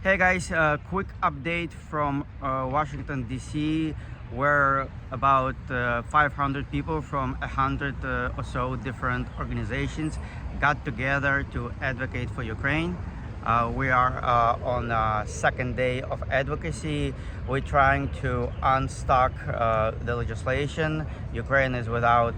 Hey guys, quick update from Washington DC, where about 500 people from 100 or so different organizations got together to advocate for Ukraine. We are on second day of advocacy. We're trying to unstuck the legislation. Ukraine is without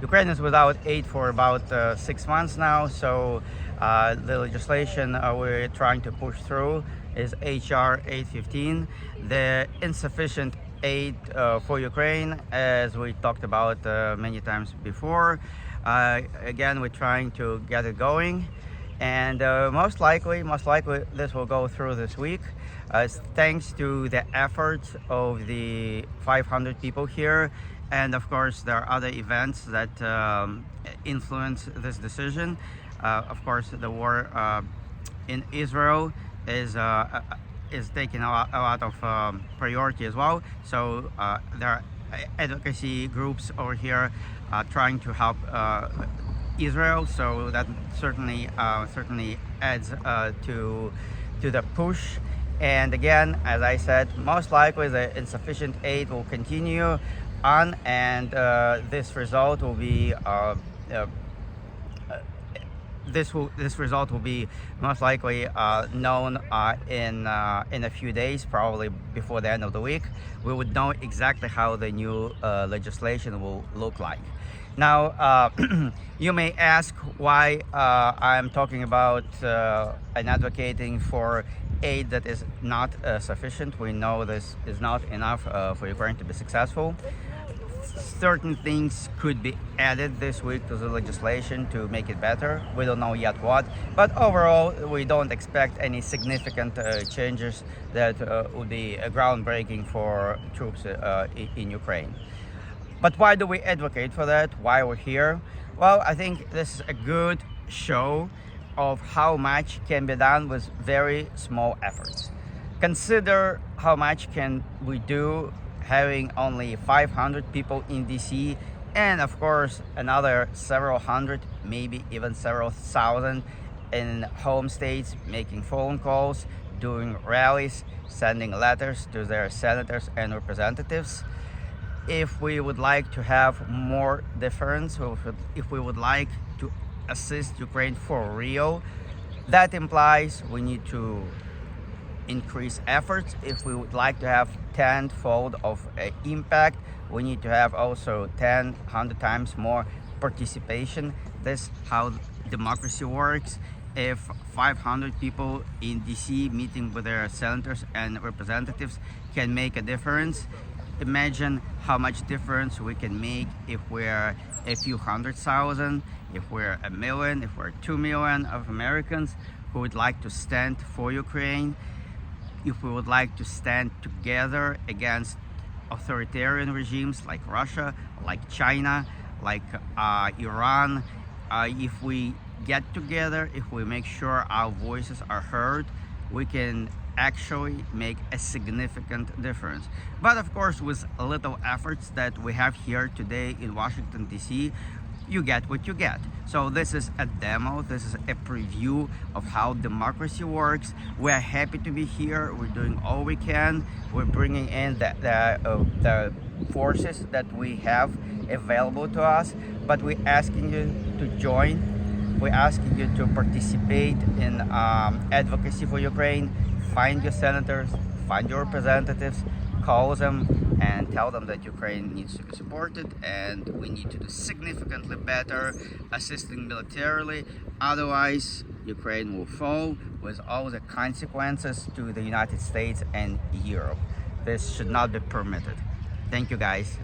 Ukraine is without aid for about 6 months now, so the legislation we're trying to push through is HR 815, the insufficient aid for Ukraine, as we talked about many times before. Again, we're trying to get it going, and most likely this will go through this week, thanks to the efforts of the 500 people here. And of course, there are other events that influence this decision. Of course, the war in Israel is taking a lot of priority as well. So there are advocacy groups over here trying to help Israel. So that certainly adds to the push. And again, as I said, most likely the insufficient aid will continue on, and this result will be this result will be most likely known in a few days, probably before the end of the week. We would know exactly how the new legislation will look like. Now, you may ask why I'm talking about and advocating for aid that is not sufficient. We know this is not enough for Ukraine to be successful. Certain things could be added this week to the legislation to make it better. We don't know yet what, but overall we don't expect any significant changes that would be groundbreaking for troops in Ukraine. But why do we advocate for that? Why we're here? Well, I think this is a good show of how much can be done with very small efforts. Consider how much can we do having only 500 people in DC, and of course another several hundred, maybe even several thousand in home states, making phone calls, doing rallies, sending letters to their senators and representatives. If we would like to have more difference, or if we would like to assist Ukraine for real, that implies we need to increase efforts. If we would like to have tenfold of impact, we need to have also 100 times more participation. This is how democracy works. If 500 people in DC meeting with their senators and representatives can make a difference, imagine how much difference we can make if we're a few 100,000, if we're 1 million, if we're 2 million of Americans who would like to stand for Ukraine, if we would like to stand together against authoritarian regimes like Russia, like China, like Iran. If we get together, if we make sure our voices are heard, we can actually make a significant difference. But of course, with little efforts that we have here today in Washington DC, you get what you get. So this is a demo, this is a preview of how democracy works. We're happy to be here, we're doing all we can, we're bringing in the forces that we have available to us, but we're asking you to join, we're asking you to participate in advocacy for Ukraine. Find your senators, find your representatives, call them and tell them that Ukraine needs to be supported and we need to do significantly better assisting militarily. Otherwise, Ukraine will fall with all the consequences to the United States and Europe. This should not be permitted. Thank you guys.